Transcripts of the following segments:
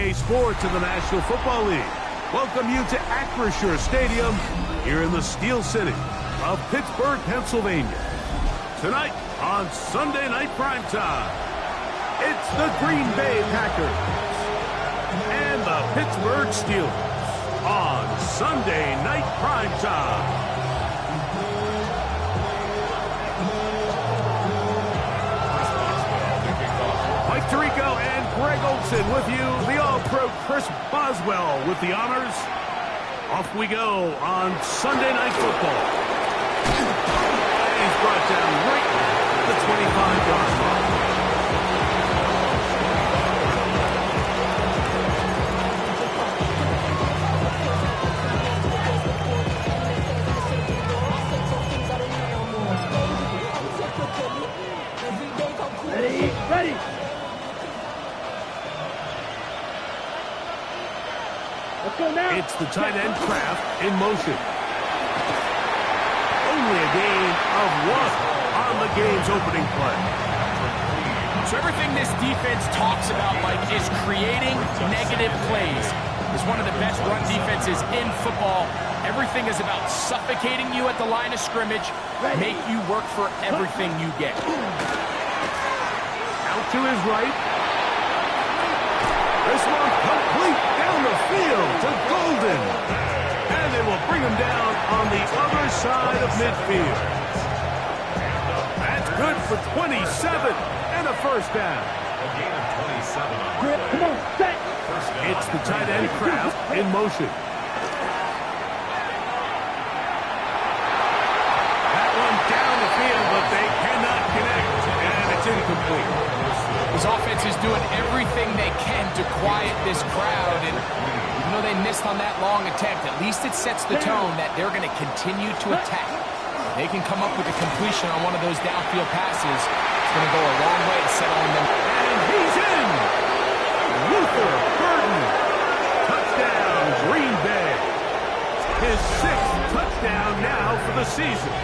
Sunday sports in the National Football League welcome you to Acrisure Stadium here in the Steel City of Pittsburgh, Pennsylvania. Tonight on Sunday Night Primetime, it's the Green Bay Packers and the Pittsburgh Steelers on Sunday Night Primetime. Mike Tirico and Greg Olson with you. The All-Pro Chris Boswell with the honors. Off we go on Sunday Night Football. And he's brought down right at the 25-yard line. Ready. Let's go now. It's the tight end Kraft in motion. Only a gain of 1 on the game's opening play. So everything this defense talks about, Mike, is creating negative plays. It's one of the best run defenses in football. Everything is about suffocating you at the line of scrimmage, make you work for everything you get. Out to his right. This one complete down the field to Golden. And they will bring him down on the other side of midfield. That's good for 27 and a first down. A gain of 27. Come on, set. It's the tight end Kraft in motion. That one down the field, but they cannot connect. And it's incomplete. His offense is doing everything they can to quiet this crowd, and even though they missed on that long attempt, at least it sets the tone that they're going to continue to attack. They can come up with a completion on one of those downfield passes. It's going to go a long way to settling them. And he's in! Luther Burden! Touchdown, Green Bay! His 6th touchdown now for the season.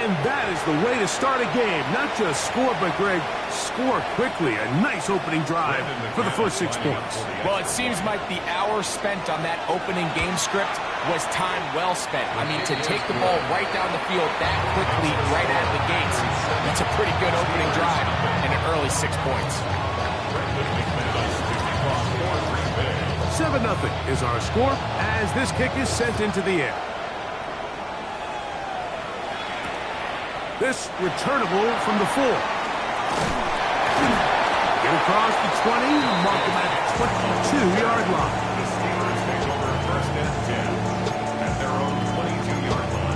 And that is the way to start a game. Not just score, but, Greg, score quickly. A nice opening drive for the first 6 points. Well, it seems like the hour spent on that opening game script was time well spent. I mean, to take the ball right down the field that quickly, right out of the gates, that's a pretty good opening drive and an early 6 points. 7-0 is our score as this kick is sent into the air. This returnable from the 4. Get across the 20, mark him at 22-yard line. The Steelers take over first and 10 at their own 22-yard line.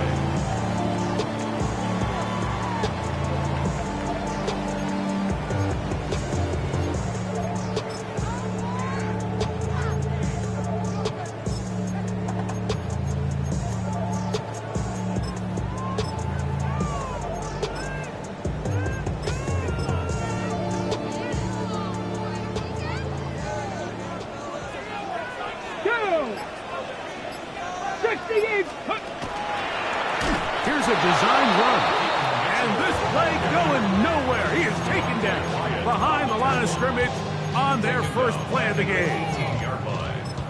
Here's a design run. And this play going nowhere. He is taken down behind the line of scrimmage on their first play of the game.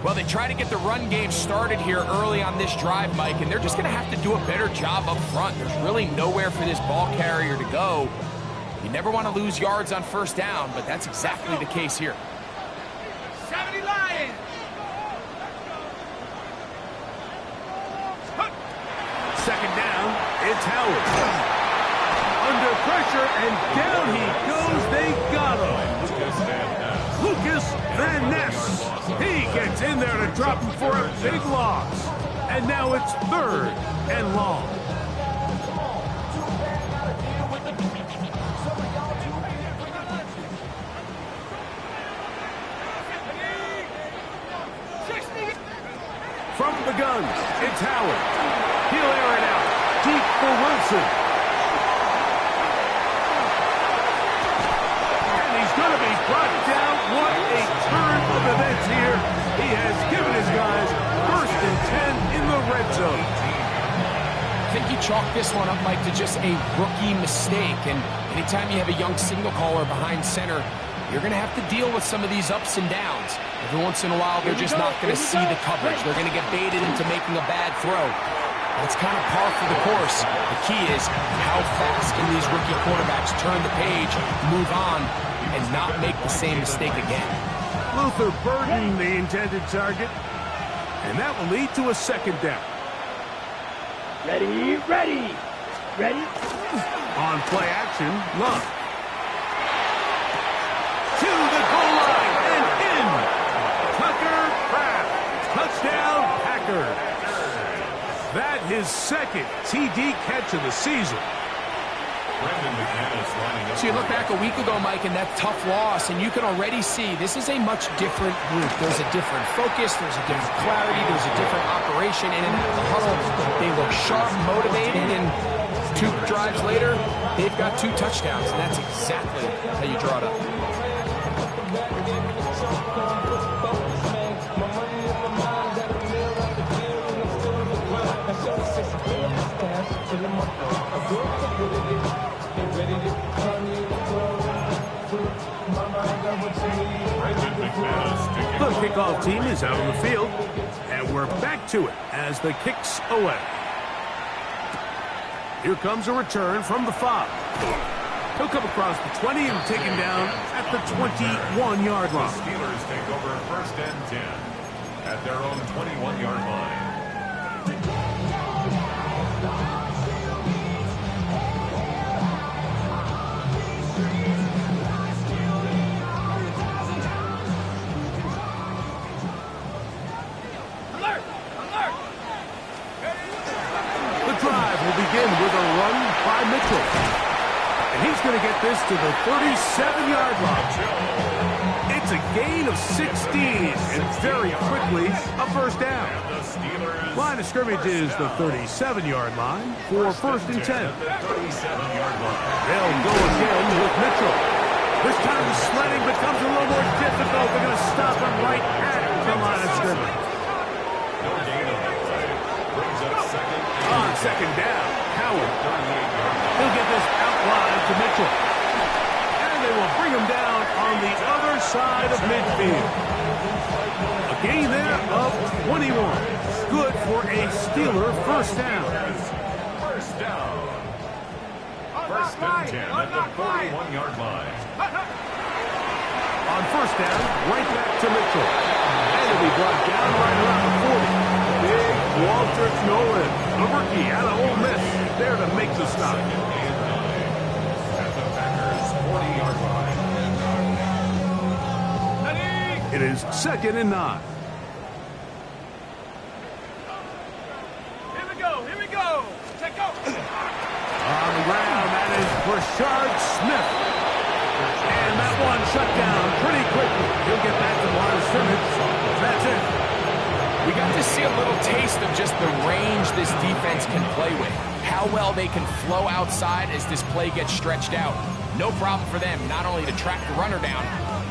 Well, they try to get the run game started here early on this drive, Mike, and they're just going to have to do a better job up front. There's really nowhere for this ball carrier to go. You never want to lose yards on first down, but that's exactly the case here. 70 Lions. Second down, it's Howard. Under pressure, and down he goes. They got him. Lucas Van Ness. He gets in there to drop him for a big loss. And now it's 3rd and long. From the gun, it's Howard. He'll air it out deep for Wilson. And he's going to be brought down. What a turn of events here. He has given his guys 1st and 10 in the red zone. I think you chalk this one up, Mike, to just a rookie mistake. And anytime you have a young signal caller behind center, you're going to have to deal with some of these ups and downs. Every once in a while, they're just not going to see the coverage. They're going to get baited into making a bad throw. That's kind of par for the course. The key is how fast can these rookie quarterbacks turn the page, move on, and not make the same mistake again. Luther Burden, the intended target. And that will lead to a second down. Ready, ready, ready. On play action, Love. To the goal line and in. Tucker Kraft. Touchdown, Packers. That his second TD catch of the season. So you look back a week ago, Mike, and that tough loss, and you can already see this is a much different group. There's a different focus, there's a different clarity, there's a different operation, and in the huddle, they look sharp, motivated, and 2 drives later, they've got 2 touchdowns, and that's exactly how you draw it up. The kickoff team is out on the field, and we're back to it as the kick's away. Here comes a return from the 5. He'll come across the 20 and taken down at the 21-yard line. The Steelers take over 1st and 10 at their own 21-yard line. Begin with a run by Mitchell. And he's going to get this to the 37-yard line. It's a gain of 16, and very quickly a first down. Line of scrimmage is the 37-yard line for 1st and 10. They'll go again with Mitchell. This time the sledding becomes a little more difficult. They're going to stop him right at the line of scrimmage. On second down, Howard. He'll get this out wide to Mitchell. And they will bring him down on the other side of midfield. A gain there of 21. Good for a Steeler first down. First down. 1st and 10 at the 41-yard line. On first down, right back to Mitchell. And he'll be brought down right around the 40. Big Walter Nolan, a rookie out of Ole Miss, there to make the stop. At the Packers' 40-yard line. It is 2nd and 9. Here we go. Check go. On the ground, that is Rashard Smith. And that one shut down pretty quickly. He'll get back to the line of scrimmage. That's it. We got to see a little taste of just the range this defense can play with. How well they can flow outside as this play gets stretched out. No problem for them not only to track the runner down,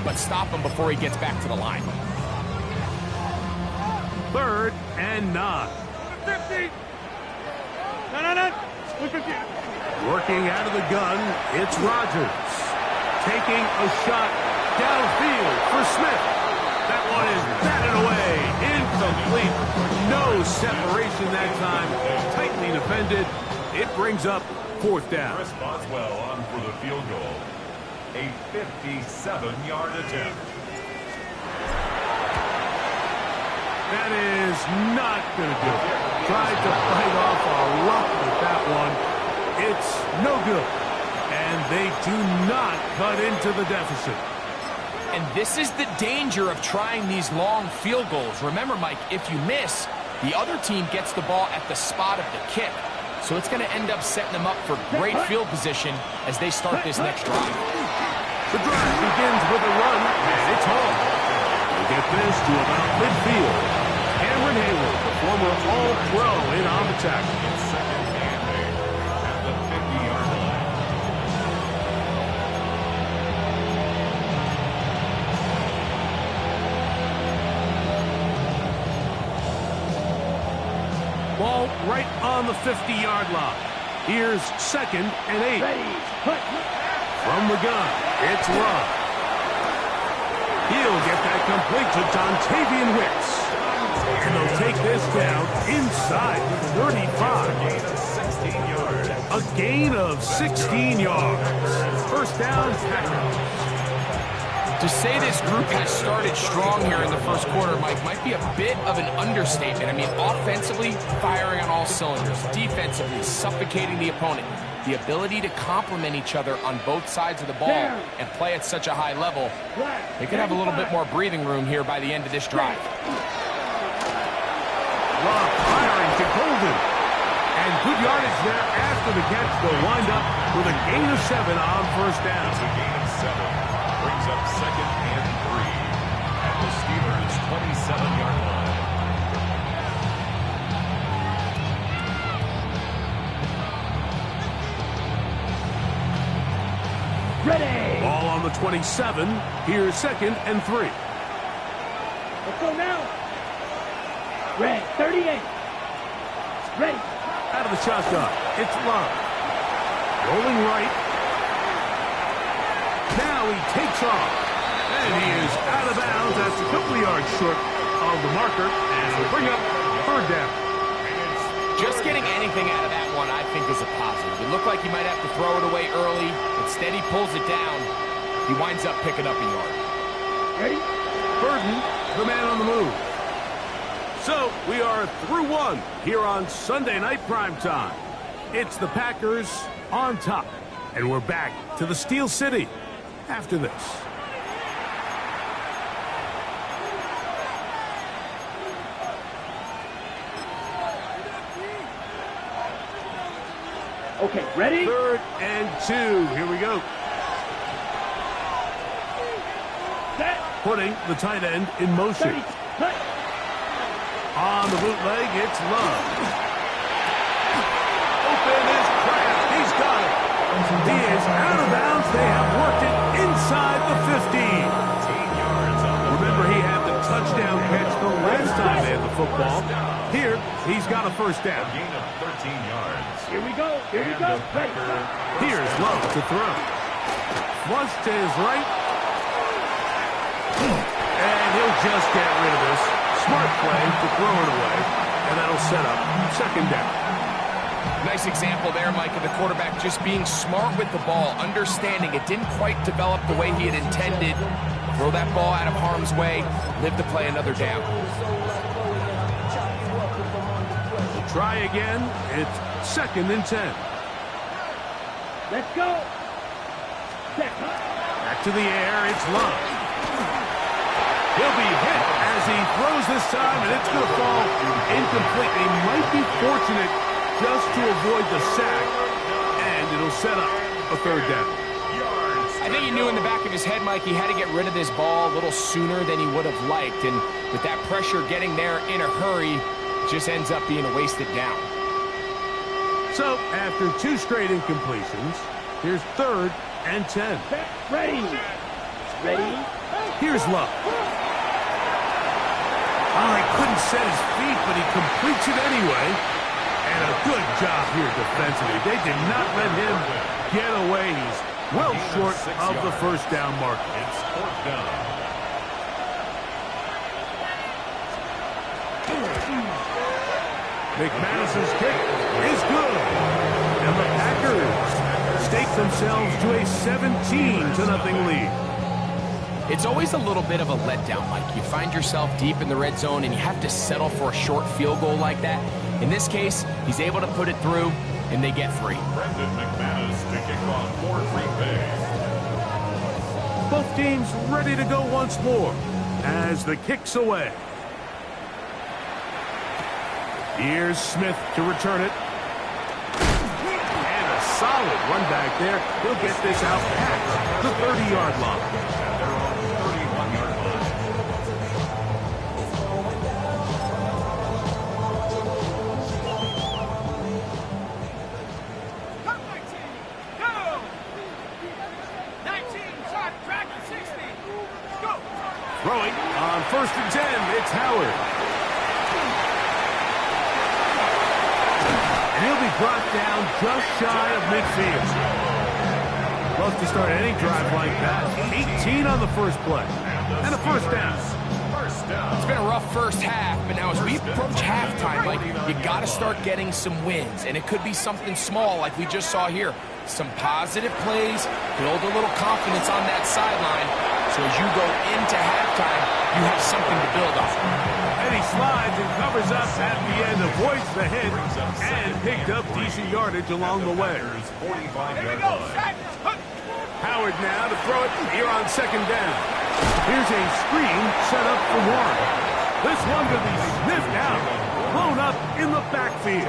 but stop him before he gets back to the line. 3rd and 9. 50. No. 50. Working out of the gun, it's Rodgers. Taking a shot downfield for Smith. That one is batted away. Incomplete. No separation that time. Tightly defended. It brings up 4th down. Chris Boswell on for the field goal. A 57-yard attempt. That is not going to do it. Tried to fight off a rough with that one. It's no good. And they do not cut into the deficit. And this is the danger of trying these long field goals. Remember, Mike, if you miss, the other team gets the ball at the spot of the kick. So it's going to end up setting them up for great field position as they start this next drive. The drive begins with a run, and it's home. They get this to about midfield. Cameron Hayward, the former All-Pro in on the tackle. Second and 8 at the 50-yard line. Ball right on the 50-yard line. Here's 2nd and 8. Ready. Put. From the gun, it's Love. He'll get that complete to Dontavian Wicks. And they'll take this down inside the 35. A gain of 16 yards. First down, Packers. To say this group has started strong here in the first quarter, Mike, might be a bit of an understatement. I mean, offensively, firing on all cylinders. Defensively, suffocating the opponent. The ability to complement each other on both sides of the ball and play at such a high level. They could have a little bit more breathing room here by the end of this drive. Love firing to Golden. And good yardage there after the catch. They'll wind up with a gain of 7 on first down. It's a gain of 7. Brings up 2nd and 3 at the Steelers' 27-yard line. Ready. Ball on the 27. Here's 2nd and 3. Let's go now. Red, 38. Ready. Out of the shotgun. It's Love. Rolling right. Now he takes off. And he is out of bounds. That's a couple of yards short of the marker. And will bring up third down. Just getting anything out of that one, I think, is a positive. It looked like he might have to throw it away early. Instead, he pulls it down. He winds up picking up a yard. Ready? Burton, the man on the move. So, we are through one here on Sunday Night Primetime. It's the Packers on top. And we're back to the Steel City after this. Okay, ready? 3rd and 2. Here we go. Set. Putting the tight end in motion. 30. Cut. On the bootleg, it's Love. Open is Kraft. He's got it. He is out of bounds. They have worked it inside the 15. Remember, he had the touchdown catch the last time they had the football. Here, he's got a first down. A gain of 13 yards. Here we go. Here we go. Ready. Here's Love to throw. Flush to his right. And he'll just get rid of this. Smart play to throw it away. And that'll set up 2nd down. Nice example there, Mike, of the quarterback just being smart with the ball, understanding it didn't quite develop the way he had intended. Throw that ball out of harm's way, live to play another down. We'll try again. It's 2nd and 10. Let's go. Set. Back to the air. It's Love. He'll be hit as he throws this time, and it's going to fall incomplete. He might be fortunate just to avoid the sack, and it'll set up a 3rd down. I think he knew in the back of his head, Mike, he had to get rid of this ball a little sooner than he would have liked, and with that pressure getting there in a hurry, it just ends up being a wasted down. So, after 2 straight incompletions, here's 3rd and 10. Set. Ready. Ready. Here's Love. Oh, he couldn't set his feet, but he completes it anyway. And a good job here defensively. They did not let him get away. He's well short of the first down mark. It's 4th down. McManus's kick is good. And the Packers stake themselves to a 17-0 lead. It's always a little bit of a letdown, Mike. You find yourself deep in the red zone and you have to settle for a short field goal like that. In this case, he's able to put it through, and they get 3. Brendan McManus to kick off for Green Bay. Both teams ready to go once more as the kick's away. Here's Smith to return it. And a solid run back there. He'll get this out past the 30-yard line. Throwing on 1st and 10, it's Howard. And he'll be brought down just shy of midfield. Love to start any drive like that. 18 on the first play. And the and a first down. It's been a rough first half, but now as we approach halftime, like, you got to start getting some wins, and it could be something small like we just saw here. Some positive plays, build a little confidence on that sideline, so as you go into halftime, you have something to build on. And he slides and covers up at the end, avoids the hit, and picked up decent yardage along the way. Howard now to throw it here on second down. Here's a screen set up for Warren. This one to be sniffed out, blown up in the backfield.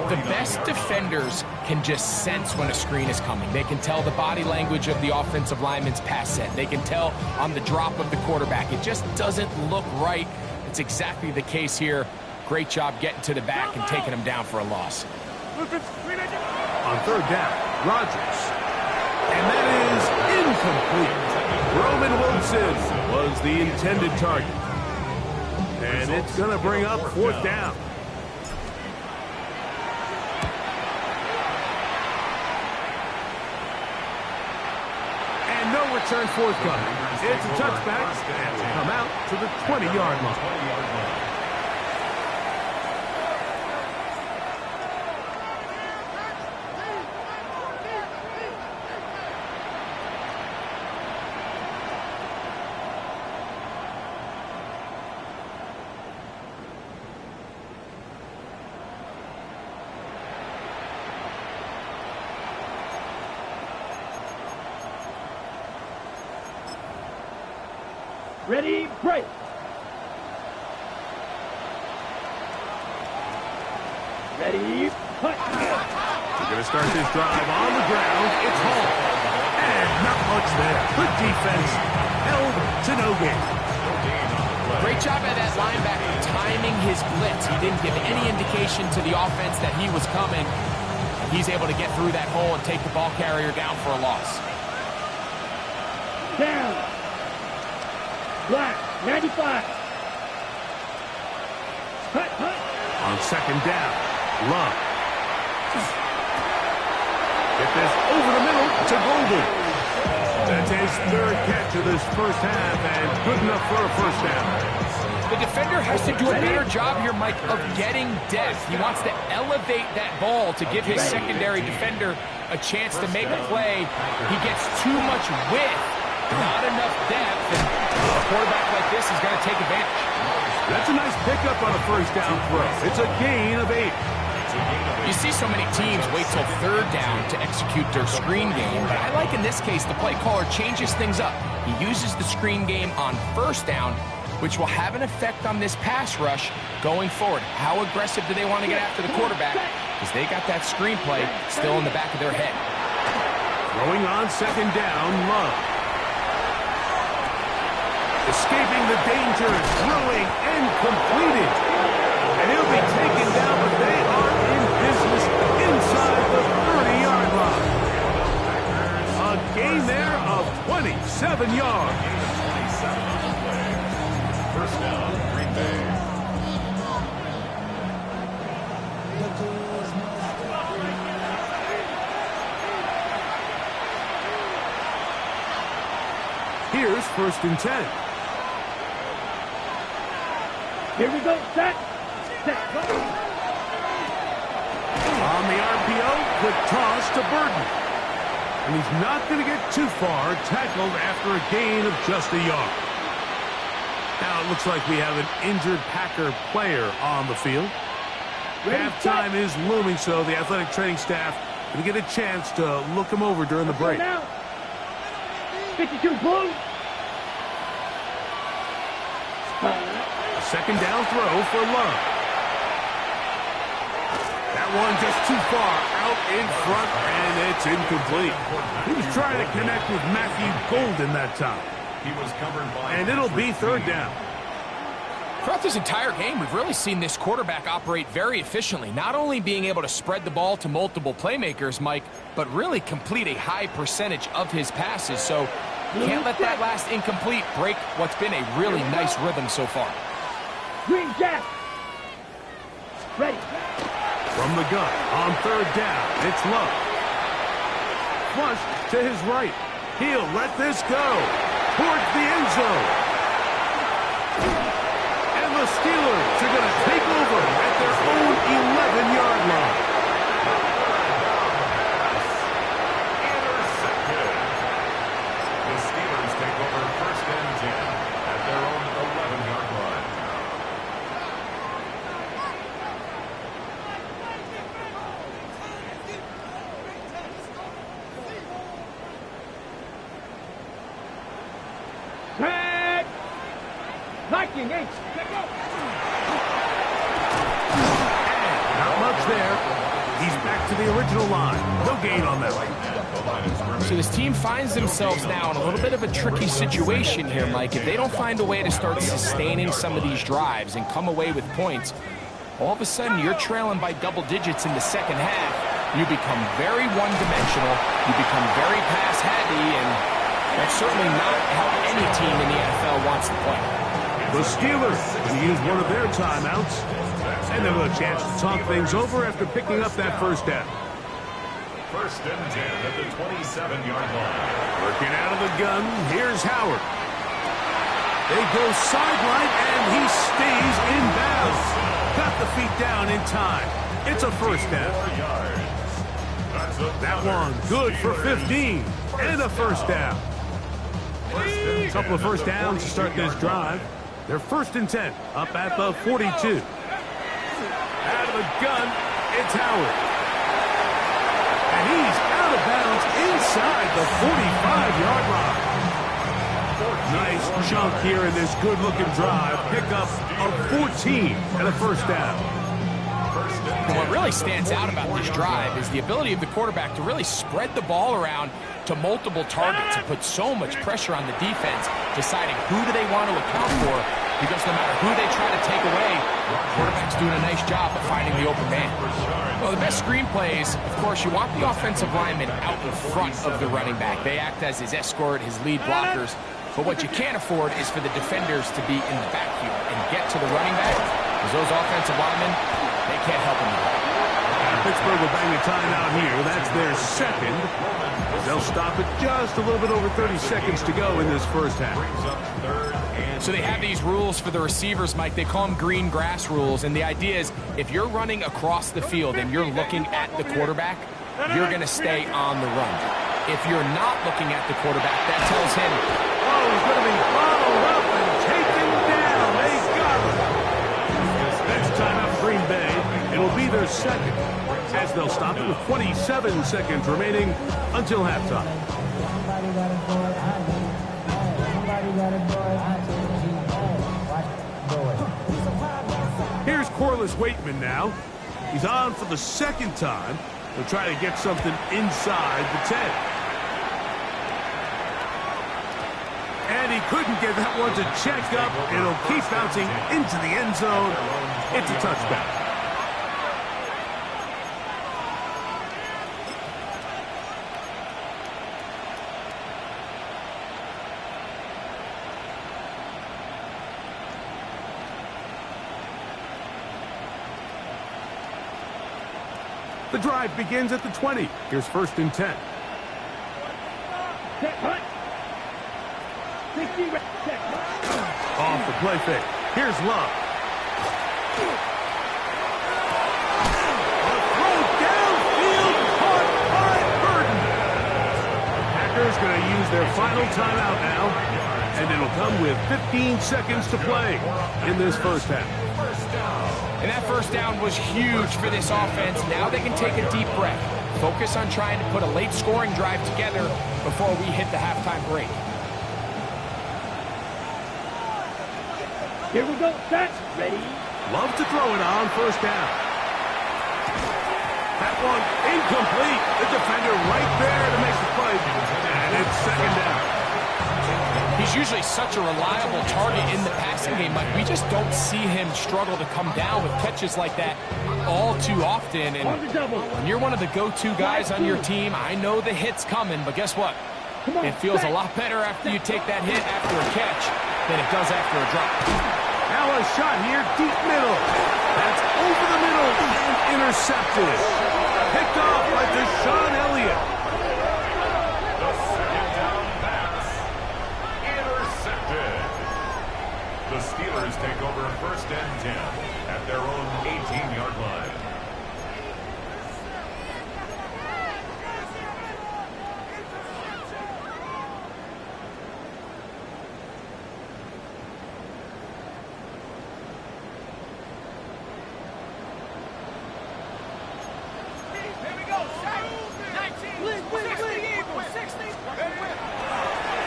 The best defenders can just sense when a screen is coming. They can tell the body language of the offensive lineman's pass set. They can tell on the drop of the quarterback. It just doesn't look right. It's exactly the case here. Great job getting to the back and taking him down for a loss. On third down, Rodgers. And that is incomplete. Roman Wilson was the intended target. And it's going to bring up fourth down. And no return forthcoming. It's a touchback and will come out to the 20-yard line. Ready, break. Ready, cut. We're going to start this drive on the ground. It's Hall. And not much there. Good defense. Held to no gain. Great job by that linebacker timing his blitz. He didn't give any indication to the offense that he was coming. He's able to get through that hole and take the ball carrier down for a loss. Down. Black, 95. Cut. On second down, Love. Get this over the middle to Golden. That's his third catch of this first half, and good enough for a first down. The defender has to do a better job here, Mike, of getting depth. He wants to elevate that ball to give his secondary defender a chance to make a play. He gets too much width, not enough depth, and a quarterback like this is going to take advantage. That's a nice pickup on a first down throw. It's a gain of 8. You see so many teams wait till third down to execute their screen game, but I like in this case the play caller changes things up. He uses the screen game on first down, which will have an effect on this pass rush going forward. How aggressive do they want to get after the quarterback? Because they got that screen play still in the back of their head. Throwing on second down, Love. Escaping the danger, throwing and completed. And he'll be taken down, but they are in business inside the 30-yard line. A gain there of 27 yards. First down, Green Bay. Here's first and 10. Here we go, set. On the RPO, quick toss to Burton. And he's not going to get too far, tackled after a gain of just a yard. Now it looks like we have an injured Packer player on the field. Halftime is looming, so the athletic training staff going to get a chance to look him over during the break. 52 Bulls. A second down throw for Love. That one just too far out in front, and it's incomplete. He was trying to connect with Matthew Golden that time. He was covered by, and it'll be third down. Throughout this entire game, we've really seen this quarterback operate very efficiently, not only being able to spread the ball to multiple playmakers, Mike, but really complete a high percentage of his passes. So can't let that last incomplete break what's been a really nice rhythm so far. Green Jack. Ready. From the gun, on third down, it's Love. Flush to his right. He'll let this go. towards the end zone. And the Steelers are going to take over at their own 11-yard line. Intercepted. The Steelers take over first and 10 at their own 11-yard line. Tag! Viking H. Not much there. He's back to the original line. No gain on that one. So this team finds themselves now in a little bit of a tricky situation here, Mike. If they don't find a way to start sustaining some of these drives and come away with points, all of a sudden you're trailing by double digits in the second half. You become very one-dimensional. You become very pass-heavy, and that's certainly not how any team in the NFL wants to play. The Steelers will use one of their timeouts, and they'll have a chance to talk things over after picking up that first down. First and 10 at the 27-yard line. Working out of the gun, here's Howard. They go sideline, and he stays in bounds. Got the feet down in time. It's a first down. 4 yards. That one good for 15 and a first down. A couple of first downs to start this drive. They're first and 10 up at the 42. Out of the gun, it's Howard. And he's out of bounds inside the 45-yard line. Nice chunk here in this good-looking drive. Pickup of 14 and a first down. And what really stands out about this drive is the ability of the quarterback to really spread the ball around to multiple targets and put so much pressure on the defense, deciding who do they want to account for, because no matter who they try to take away, the quarterback's doing a nice job of finding the open man. Well, the best screenplays, of course, you want the offensive lineman out in front of the running back. They act as his escort, his lead blockers. But what you can't afford is for the defenders to be in the backfield and get to the running back, because those offensive linemen, they can't help him. Pittsburgh will bang a timeout here. That's their second. They'll stop it just a little bit over 30 seconds to go in this first half. So they have these rules for the receivers, Mike. They call them green grass rules. And the idea is if you're running across the field and you're looking at the quarterback, you're going to stay on the run. If you're not looking at the quarterback, that tells him, oh, he's going to be followed up and taken down. They got him. Next time out, Green Bay. It'll be their second, as they'll stop it with 27 seconds remaining until halftime. Here's Corliss Waitman now. He's on for the second time. He'll try to get something inside the 10. And he couldn't get that one to check up. It'll keep bouncing into the end zone. It's a touchback. The drive begins at the 20. Here's first and 10. Set punt. 60 set. Off the play fake. Here's Love. A throw downfield caught by Burton. The Packers going to use their final timeout now, and it'll come with 15 seconds to play in this first half. and that first down was huge for this offense. Now they can take a deep breath, focus on trying to put a late scoring drive together before we hit the halftime break. Here we go, set, ready. Love to throw it on first down. That one incomplete. The defender right there to make the play. And it's second down. He's usually such a reliable target in the passing game, but we just don't see him struggle to come down with catches like that all too often. And when you're one of the go-to guys on your team, I know the hit's coming, but guess what? It feels a lot better after you take that hit after a catch than it does after a drop. Now a shot here, deep middle. That's over the middle and intercepted. Picked off by Deshaun Elliott. The second down pass. take over 1st and 10 at their own 18-yard line.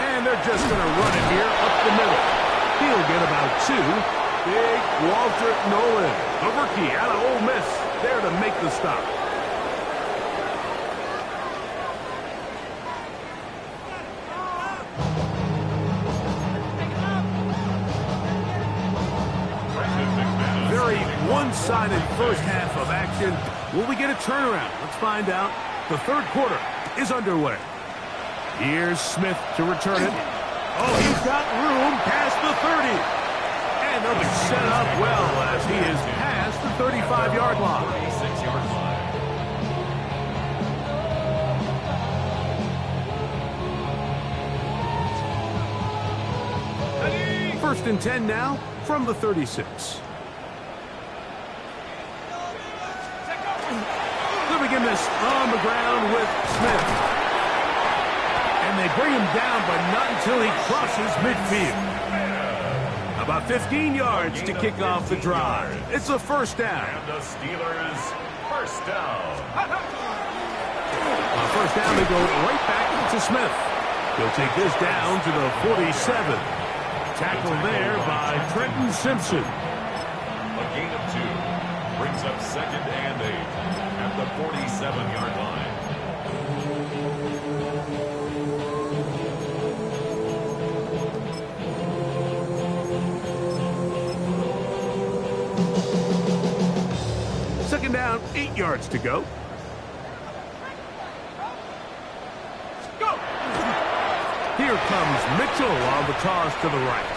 And they're just going to run it here up the middle. He'll get about 2. Big Walter Nolan, the rookie out of Ole Miss, there to make the stop. Very one-sided first half of action. Will we get a turnaround? Let's find out. The third quarter is underway. Here's Smith to return it. Oh, he's got room past the 30. And they'll be set up well as he is past the 35-yard line. 36-yard line. First and 10 now from the 36. They'll begin this on the ground with Smith. And they bring him down, but not until he crosses midfield. About 15 yards to kick off the drive. It's a first down. And the Steelers first down. On first down, they go right back to Smith. He'll take this down to the 47. Tackled there by Trenton Simpson. A gain of 2 brings up 2nd and 8 at the 47-yard line. Second down, 8 yards to go. Here comes Mitchell on the toss to the right.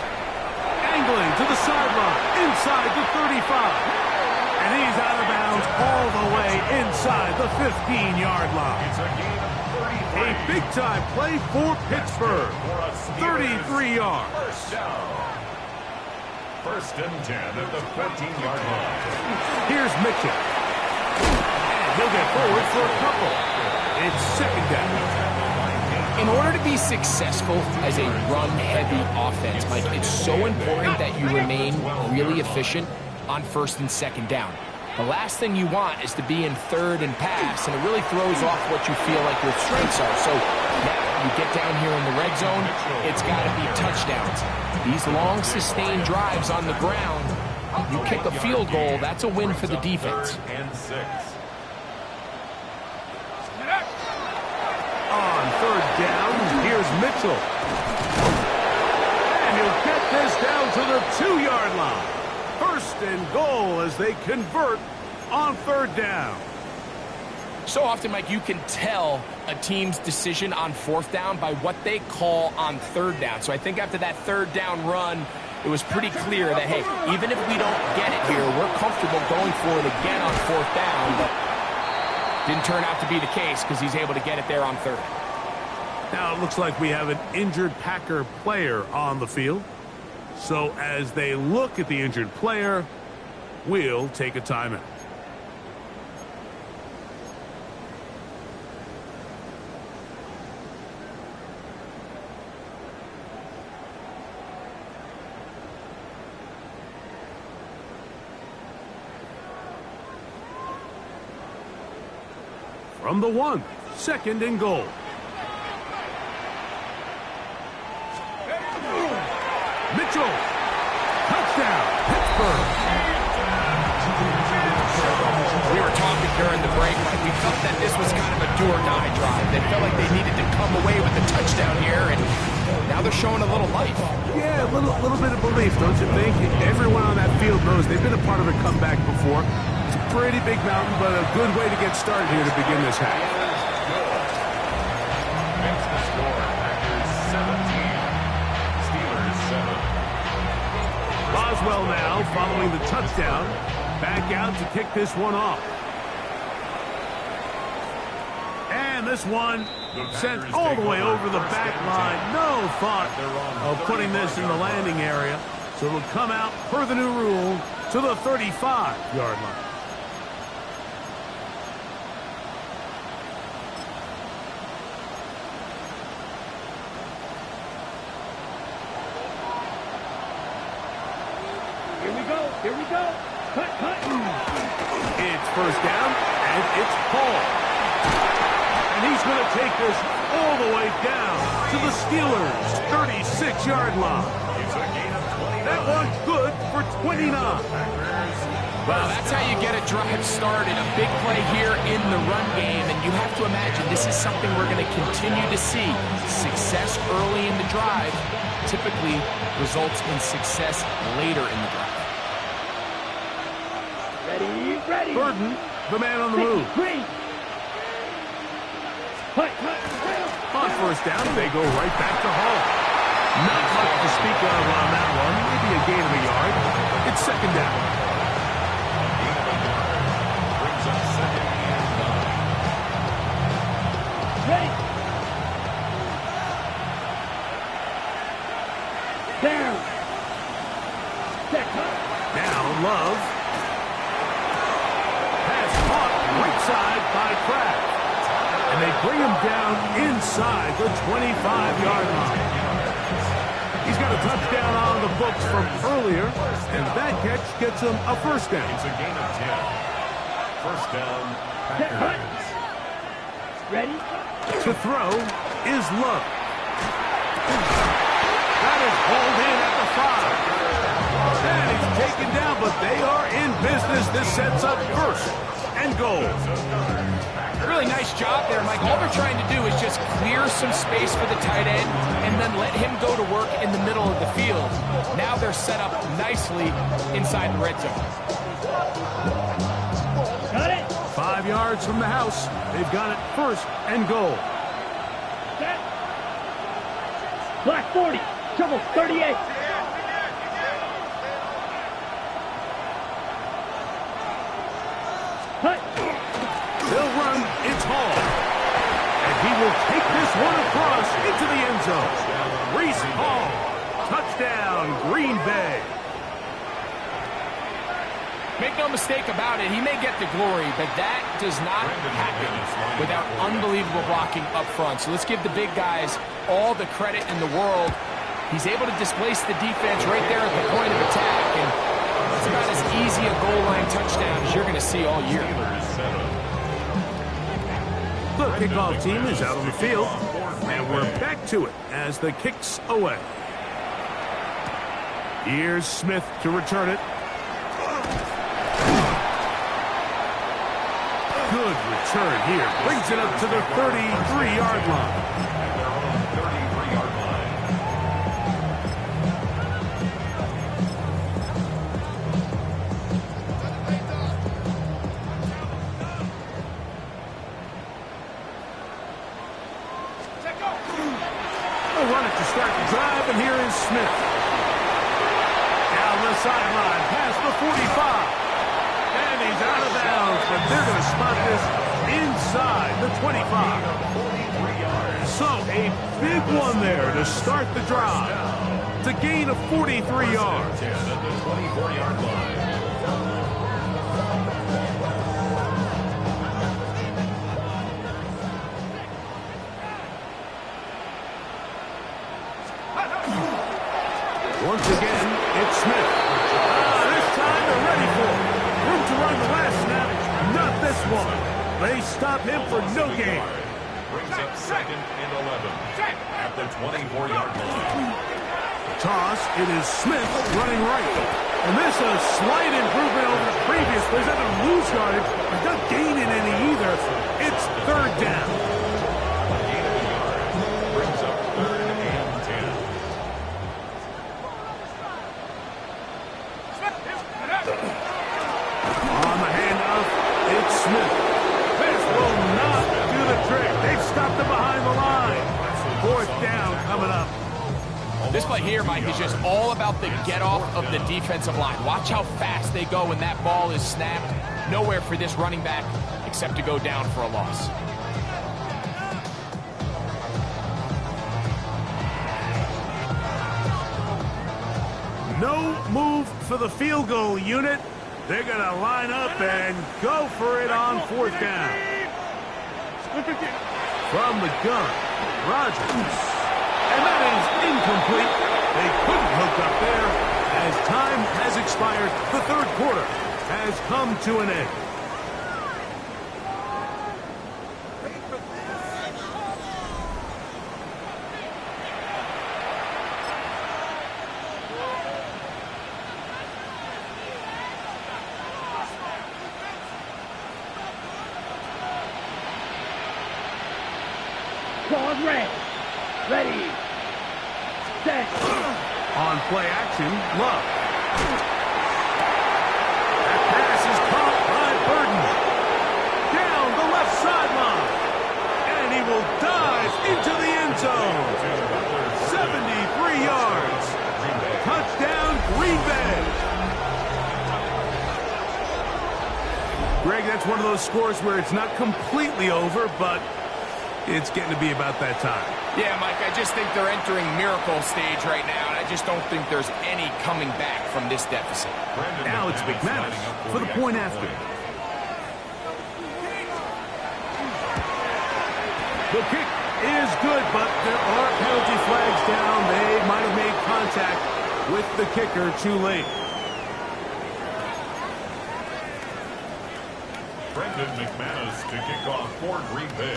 Angling to the sideline, inside the 35. And he's out of bounds all the way inside the 15-yard line. It's a gain of 33. A big-time play for Pittsburgh. 33 yards. First down. 1st and 10 at the 14-yard line. Here's Mitchell. And he'll get forward for a couple. It's second down. In order to be successful as a run-heavy offense, Mike, it's so important that you remain really efficient on 1st and 2nd down. The last thing you want is to be in 3rd and pass, and it really throws off what you feel like your strengths are. So now you get down here in the red zone, it's got to be touchdowns. These long, sustained drives on the ground, you kick a field goal, that's a win for the defense. 3rd and 6. On 3rd down, here's Mitchell. And he'll get this down to the 2-yard line. 1st and goal as they convert on 3rd down. So often, Mike, you can tell a team's decision on 4th down by what they call on 3rd down. So I think after that 3rd down run, it was pretty clear that, hey, even if we don't get it here, we're comfortable going for it again on 4th down. But didn't turn out to be the case because he's able to get it there on 3rd. Now it looks like we have an injured Packer player on the field. So as they look at the injured player, we'll take a timeout. From the 1, 2nd and goal. Mitchell, touchdown, Pittsburgh. We were talking during the break, but we felt that this was kind of a do-or-die drive. They felt like they needed to come away with a touchdown here, and now they're showing a little life. Yeah, a little bit of belief, don't you think? Everyone on that field knows they've been a part of a comeback before. It's a pretty big mountain, but a good way to get started here to begin this half. Makes the score. Packers 17. Steelers 7. Boswell now following the touchdown. Back out to kick this one off. And this one sent all the way over the back line. No thought of putting this in the landing area. So it'll come out per the new rule to the 35-yard line. Here we go. Cut. It's first down, and it's Paul. And he's going to take this all the way down to the Steelers' 36-yard line. That one's good for 29. Well, that's how you get a drive started. A big play here in the run game, and you have to imagine this is something we're going to continue to see. Success early in the drive typically results in success later in the drive. Ready. Burton, the man on the move. Cut. On first down, they go right back to Hall. Not much to speak of on that one. Maybe a gain of a yard. It's second down. Brings up second and 9. Ready. Down. Set. Now Love. Pass caught right side by Kraft. And they bring him down inside the 25-yard line. He's got a touchdown on the books from earlier, and that catch gets him a first down. It's a gain of 10. First down, Packers. Ready. To throw is Love. That is hauled in at the 5. And he's taken down, but they are in business. This sets up first and goal. Really nice job there, Mike. All they're trying to do is just clear some space for the tight end and then let him go to work in the middle of the field. Now they're set up nicely inside the red zone. Got it. 5 yards from the house. They've got it first and goal. Set. Black 40. Trouble 38. Cut. They'll run. It's Hall. And he will take this one across into the end zone. Breece Hall. Touchdown, Green Bay. Make no mistake about it, he may get the glory, but that does not happen without unbelievable blocking up front. So let's give the big guys all the credit in the world. He's able to displace the defense right there at the point of attack, and it's about as easy a goal line touchdown as you're going to see all year. The kickoff team is out on the field, and we're back to it as the kick's away. Here's Smith to return it. Good return here. Brings it up to the 33-yard line. Their own 33-yard line. They'll run it to start the drive, and here is Smith. Down the sideline, past the 45. And he's out of bounds, but they're going to spot this inside the 25. So a big one there to start the drive. It's a gain of 43 yards. 10 at the 24-yard line. Once again, it's Smith. This time they're ready for it. Room to run the last snap, not this one. They stop him for no gain. Brings up second and 11 at the 24-yard line. Toss, it is Smith running right. And this is a slight improvement over the previous. There's not a lose yardage, but not gaining any either. It's third down. Gain of a yard. Brings up third and 10. On the handoff, it's Smith. This will not do the trick. They've stopped him behind the line. Fourth down coming up. This play here, Mike, is just all about the get-off of the defensive line. Watch how fast they go when that ball is snapped. Nowhere for this running back except to go down for a loss. No move for the field goal unit. They're going to line up and go for it on 4th down. From the gun, Rodgers. And that is incomplete. They couldn't hook up there. As time has expired, the 3rd quarter has come to an end. Claws red. Ready. Set. On play action, Love. That pass is caught by Burton. Down the left sideline. And he will dive into the end zone. 73 yards. Touchdown, Green Bay. Greg, that's one of those scores where it's not completely over, but it's getting to be about that time. Yeah, Mike, I just think they're entering miracle stage right now, and I just don't think there's any coming back from this deficit. Now it's McManus for the point after. The kick is good, but there are penalty flags down. They might have made contact with the kicker too late. Brendan McManus to kick off for Green Bay.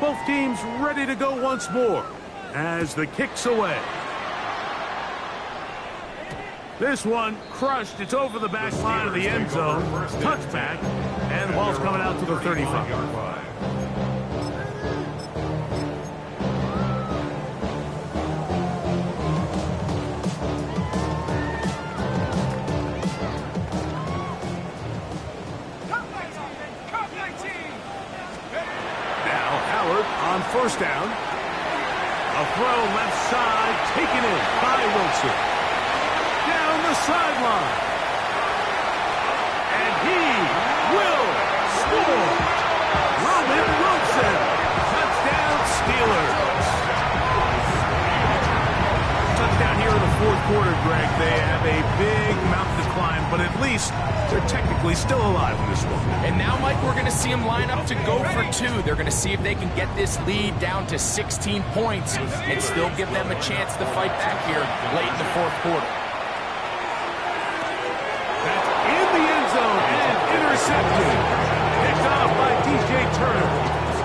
Both teams ready to go once more as the kick's away. This one crushed. It's over the back line of the end zone. Touchback. And the ball's coming out to the 35. On 1st down, a throw left side, taken in by Wilson. Down the sideline. And he will score. Roman Wilson. Touchdown, Steelers. Touchdown here in the 4th quarter, Greg. They have a big mountain to climb, but at least they're technically still alive in this one. And now, Mike, we're going to see them line up to go for 2. They're going to see if they can get this lead down to 16 points and still give them a chance to fight back here late in the 4th quarter. That's in the end zone and intercepted. Picked off by DJ Turner.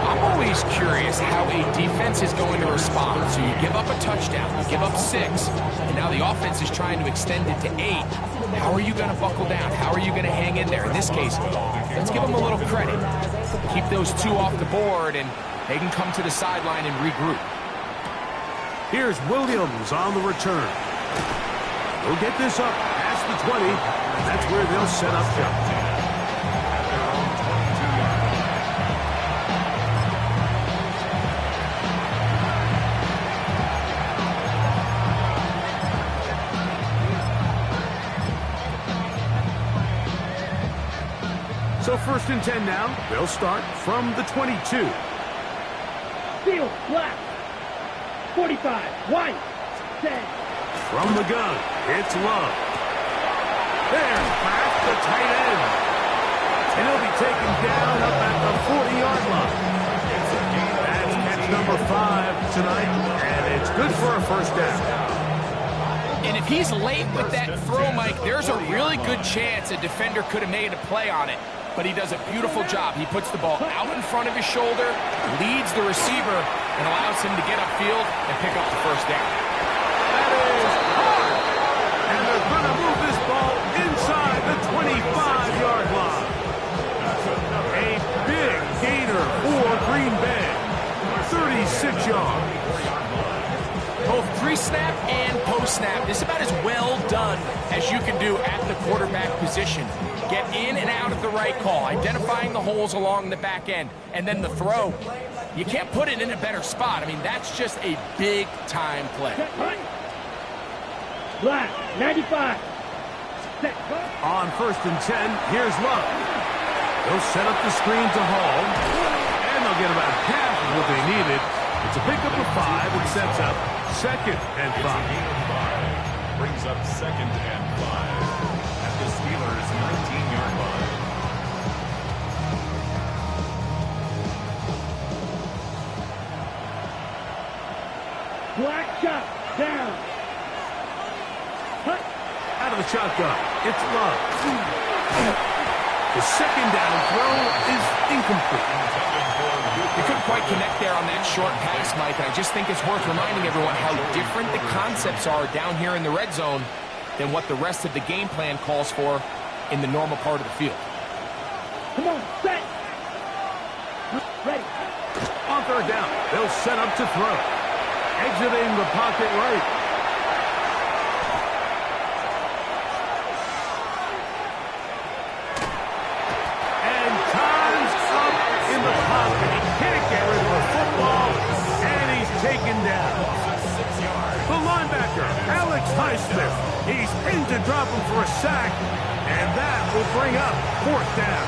I'm always curious how a defense is going to respond. So you give up a touchdown, you give up 6, and now the offense is trying to extend it to 8. How are you going to buckle down? How are you going to hang in there? In this case, let's give them a little credit. Keep those 2 off the board, and they can come to the sideline and regroup. Here's Williams on the return. He'll get this up past the 20, and that's where they'll set up shop. So 1st and 10 now. They'll start from the 22. Field left. 45. White. Set. From the gun, it's Love. There's back the tight end. And he'll be taken down up at the 40-yard line. That's catch number 5 tonight, and it's good for a 1st down. And if he's late with that throw, Mike, there's a really good chance a defender could have made a play on it. But he does a beautiful job. He puts the ball out in front of his shoulder, leads the receiver, and allows him to get upfield and pick up the 1st down. That is hard. And they're going to move this ball inside the 25-yard line. A big gainer for Green Bay. 36 yards. Both pre-snap and post-snap. This is about as well done as you can do at the quarterback position. Get in and out at the right call, identifying the holes along the back end, and then the throw. You can't put it in a better spot. I mean, that's just a big-time play. Black, 95. Set. On 1st and 10, here's Love. They'll set up the screen to Hall, and they'll get about half of what they needed It's a pickup of 5 and sets up 2nd and 5. Brings up 2nd and 5 at the Steelers' 19-yard line. Black shot. Down. Hut. Out of the shotgun, it's Love. The 2nd down throw is incomplete. You couldn't quite connect there on that short pass, Mike, and I just think it's worth reminding everyone how different the concepts are down here in the red zone than what the rest of the game plan calls for in the normal part of the field. Come on, set. Ready. On 3rd down, they'll set up to throw. Exiting the pocket right. And time's up in the pocket. He can't get rid of the football, and he's taken down. The linebacker, Alex Highsmith. He's in to drop him for a sack, and that will bring up 4th down.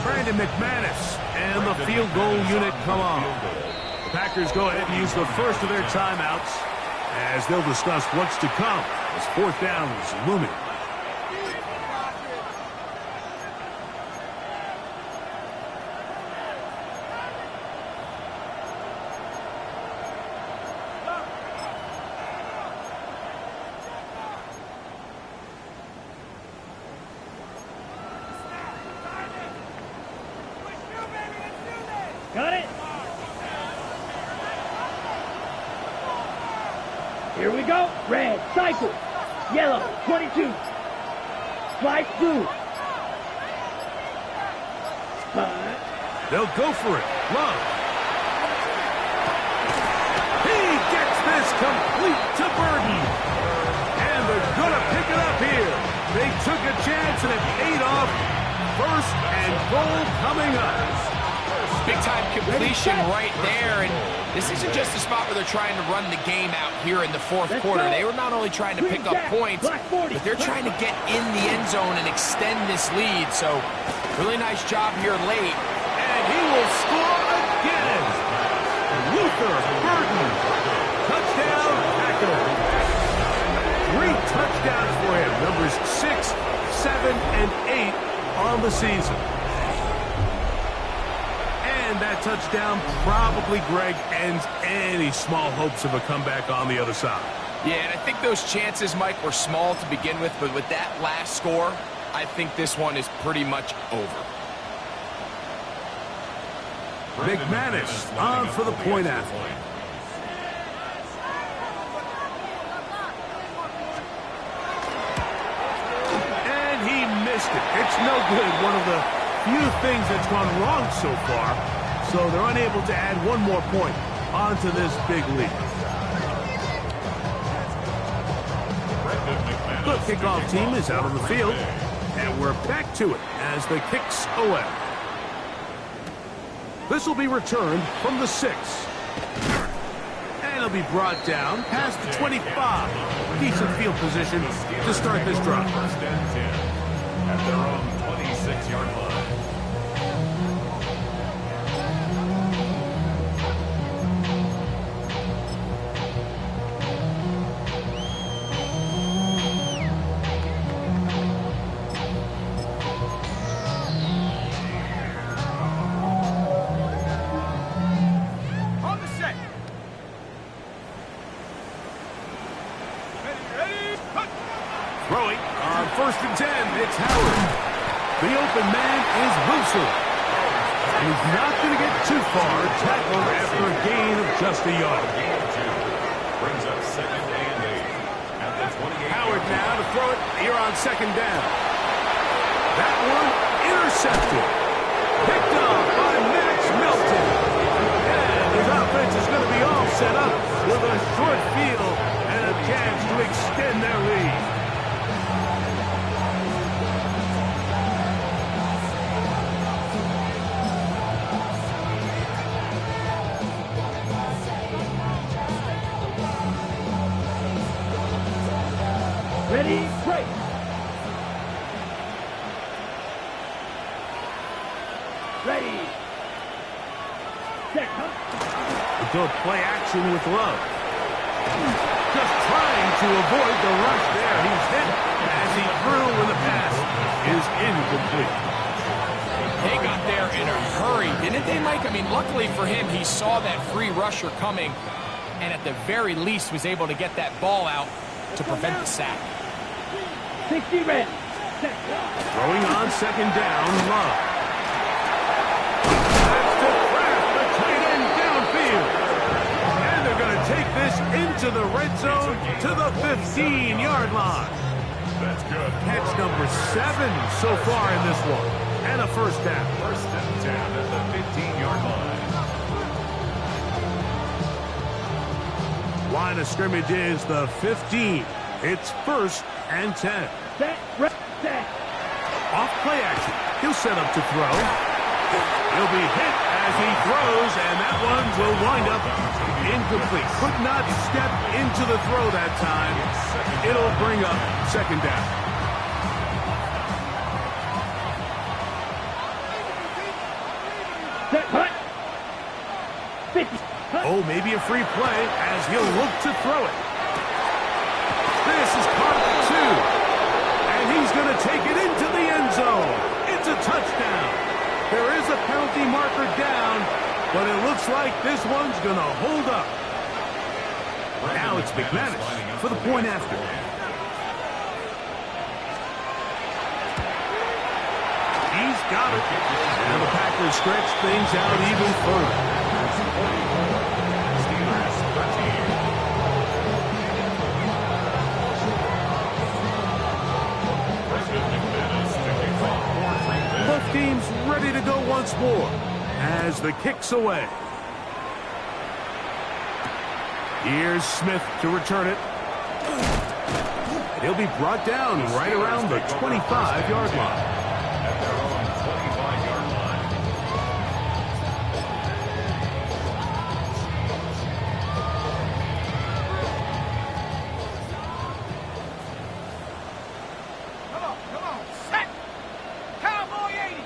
Brandon McManus and the field goal unit come on. The Packers go ahead and use the first of their timeouts as they'll discuss what's to come as 4th down is looming. Got it. Here we go. Red, cycle. Yellow, 22. Slide through. Spot. They'll go for it. Love. He gets this complete to Burden. And they're going to pick it up here. They took a chance and it paid off. 1st and goal coming up. Big-time completion right there, and this isn't just a spot where they're trying to run the game out here in the 4th quarter. They were not only trying to pick up points, but they're trying to get in the end zone and extend this lead. So, really nice job here late. And he will score again. Luther Burden. Touchdown, Packers. 3 touchdowns for him. Numbers 6, 7, and 8 on the season. And that touchdown probably, Greg, ends any small hopes of a comeback on the other side. Yeah, and I think those chances, Mike, were small to begin with, but with that last score, I think this one is pretty much over. McManus on for the point after. And he missed it. It's no good. One of the few things that's gone wrong so far. So they're unable to add one more point onto this big lead. The kickoff team is out on the field. And we're back to it as the kicks away. This will be returned from the 6. And it'll be brought down past the 25. Decent field position to start this drive. 1st and 10 at their own 26-yard line. Throwing on 1st and 10, it's Howard. The open man is Wilson. He's not going to get too far. Tackled after a gain of just a yard. Brings up 2nd and 8 at the 28. Howard now to throw it here on 2nd down. That one intercepted. Picked up by Max Melton. And his offense is going to be all set up with a short field and a chance to extend their lead. Ready, break. Ready, of play action with Love. Just trying to avoid the rush there. He's hit as he threw when the pass is incomplete. They got there in a hurry, didn't they, Mike? I mean, luckily for him, he saw that free rusher coming and at the very least was able to get that ball out to prevent the sack. 60 red. Throwing on second down, Love. That's to craft the tight end downfield. And they're going to take this into the red zone to the 15-yard line. That's good. Catch number 7 so far in this one. And a first down. First and 10 at the 15-yard line. Line of scrimmage is the 15. It's first and 10. Set. Off play action. He'll set up to throw. He'll be hit as he throws, and that one will wind up incomplete. Could not step into the throw that time. It'll bring up second down. Set. Hut. 50. Hut. Oh, maybe a free play as he'll look to throw it. This is caught at 2. And he's going to take it into the end zone. It's a touchdown. There is a penalty marker down, but it looks like this one's going to hold up. Now it's McManus for the point after. He's got it. And the Packers stretch things out even further. Both teams ready to go once more as the kick's away. Here's Smith to return it. And he'll be brought down right around the 25-yard line. At their own 25-yard line. Come on, set! Cowboy 80!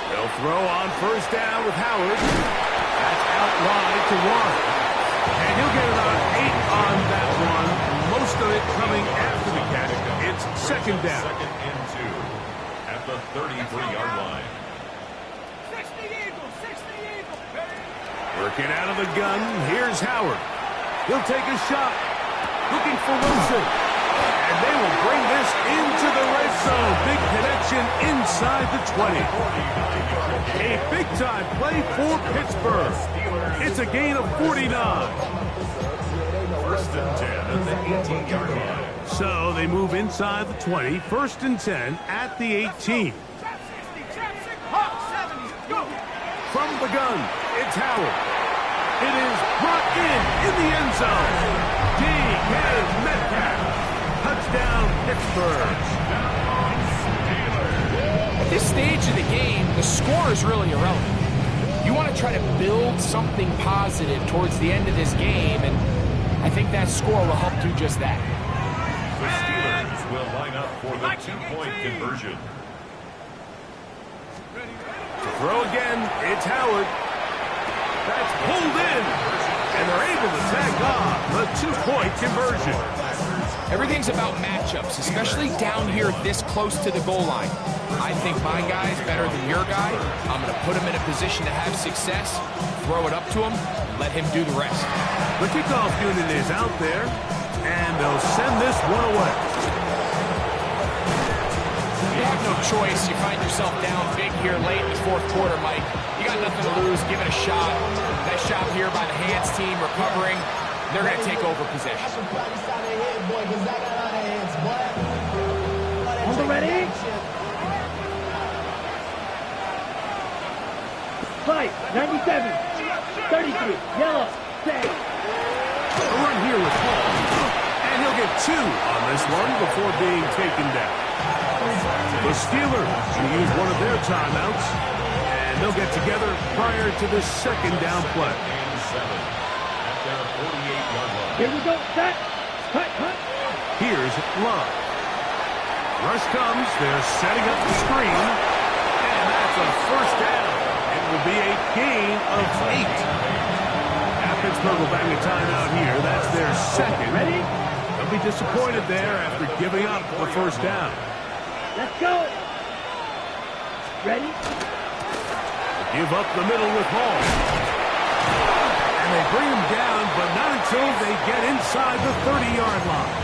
They'll throw on first down with Howard. That's out wide to Warren. And he'll get it on 8 on that one. Most of it coming after the catch. It's second down. Second and 2 at the 33-yard line. 60 Eagles, 60 Eagles, baby! Working out of the gun. Here's Howard. He'll take a shot. Looking for Wilson. And they will bring this into the red zone. Big connection inside the 20. A big-time play for Pittsburgh. It's a gain of 49. First and 10 at the 18-yard line. So they move inside the 20. First and 10 at the 18. Trap 60, trap 6, Hawk 70, go! From the gun, it's Howard. It is brought in the end zone. DK Metcalf. Touchdown, Pittsburgh. At this stage of the game, the score is really irrelevant. You want to try to build something positive towards the end of this game, and I think that score will help do just that. The Steelers will line up for the 2-point conversion. To throw again, it's Howard. That's pulled in. And they're able to tag off the 2-point conversion. Everything's about matchups, especially down here this close to the goal line. I think my guy's better than your guy. I'm going to put him in a position to have success, throw it up to him, let him do the rest. The kickoff unit is out there, and they'll send this one away. You have no choice. You find yourself down big here late in the fourth quarter, Mike. You got nothing to lose. Give it a shot. Nice job here by the hands team recovering. They're going to take over possession. On the ready? Fight, 97, 33, yellow, set. A run here with Hall. And he'll get 2 on this one before being taken down. The Steelers will use one of their timeouts, and they'll get together prior to the second down play. At their 48-yard line. Here we go, set, cut. Here's Love. Rush comes, they're setting up the screen, and that's a first down. And will be a gain of 8. Now Pittsburgh will bang a timeout here. That's their second. Ready? They'll be disappointed there after giving up the first down. Let's go. Ready? Give up the middle with Hall. And they bring him down, but not until they get inside the 30-yard line.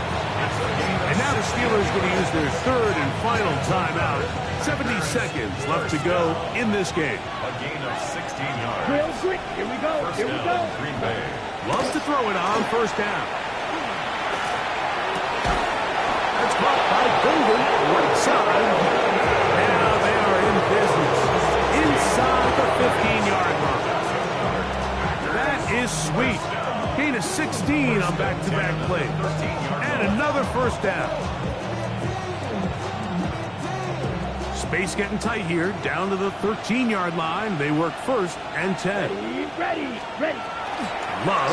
And now the Steelers going to use their third and final timeout. 70 seconds left to go in this game. A gain of 16 yards. Real quick. Here we go. Here we go. Green Bay. Loves to throw it on first down. That's caught by Golden, right side. Now they are in business inside the 15-yard line. That is sweet. Gain of 16 on back-to-back plays. And another first down. Space getting tight here. Down to the 13-yard line. They work first and 10. Ready. Ready. Love.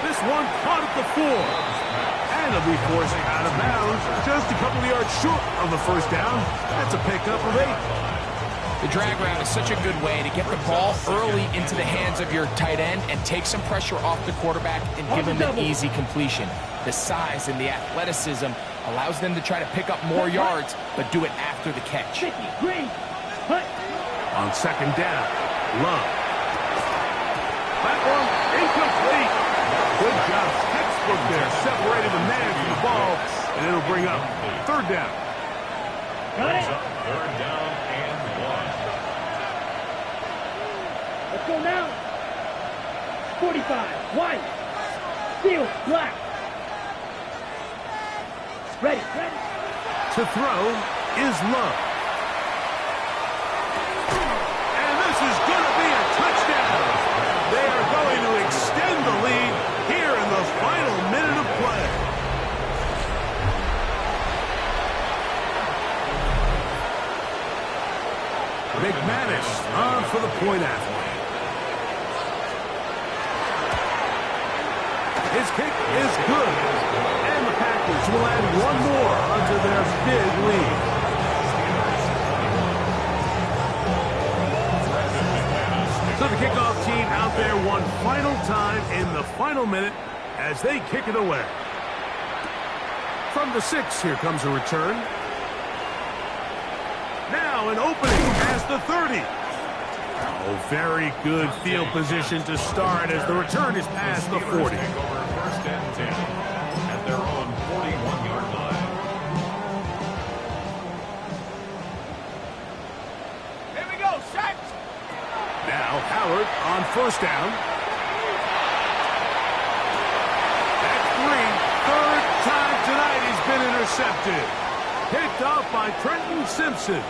This one caught at the 4. And it'll be forced out of bounds. Just a couple of yards short of the first down. That's a pickup of 8. The drag route is such a good way to get the ball early into the hands of your tight end and take some pressure off the quarterback and give him an easy completion. The size and the athleticism allows them to try to pick up more yards, but do it after the catch. On second down, Love. That one incomplete. Good job. Textbook there. Separated the man from the ball, and it'll bring up third down. Got it. Third down and 1. Let's go now. 45. White. Steel. Black. Ready. Ready. To throw is Love. And this is going to be a touchdown. They are going to extend the lead here in the final minute of play. McManus on for the point after. His kick is good. And the Packers will add one more onto their big lead. So the kickoff team out there one final time in the final minute as they kick it away. From the 6, here comes a return. Now an opening past the 30. Oh, very good field position to start as the return is past the 40. Take over first and 10 at their own 41-yard line. Here we go, set. Now Howard on first down. At 3, third time tonight he's been intercepted. Picked off by Trenton Simpson.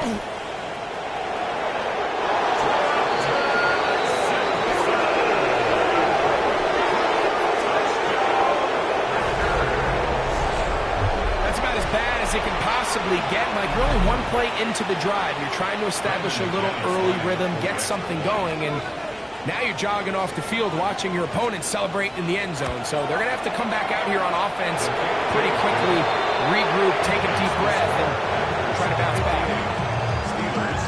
It can possibly get, like, really one play into the drive. You're trying to establish a little early rhythm, get something going, and now you're jogging off the field watching your opponent celebrate in the end zone. So they're going to have to come back out here on offense pretty quickly, regroup, take a deep breath, and try to bounce back. Steelers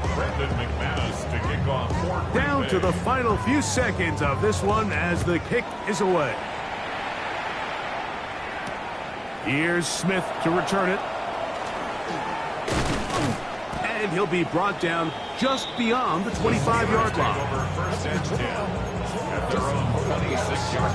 21. Brandon McManus to kick off for Green Down Bay. to the final few seconds of this one as the kick is away. Here's Smith to return it. And he'll be brought down just beyond the 25-yard Take line. over first and 10 at their own 26-yard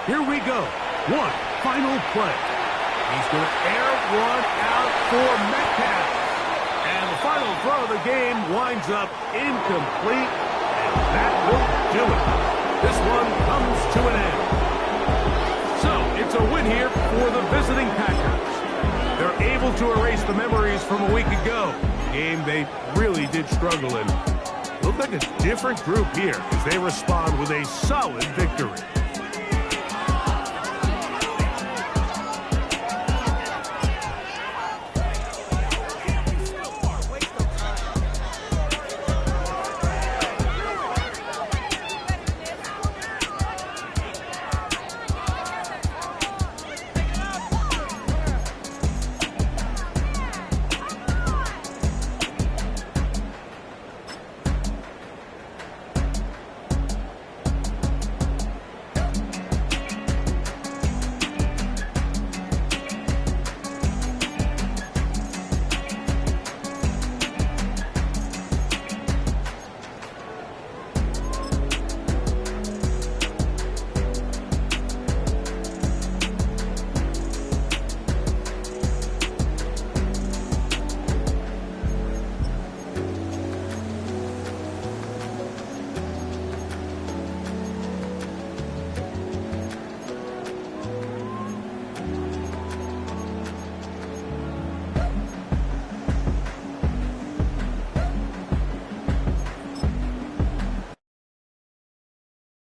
Here we go. One final play. He's going to air one out for Metcalf. And the final throw of the game winds up incomplete. And that will do it. This one comes to an end. So it's a win here for the visiting Packers. They're able to erase the memories from a week ago. A game they really did struggle in. Look like a different group here as they respond with a solid victory.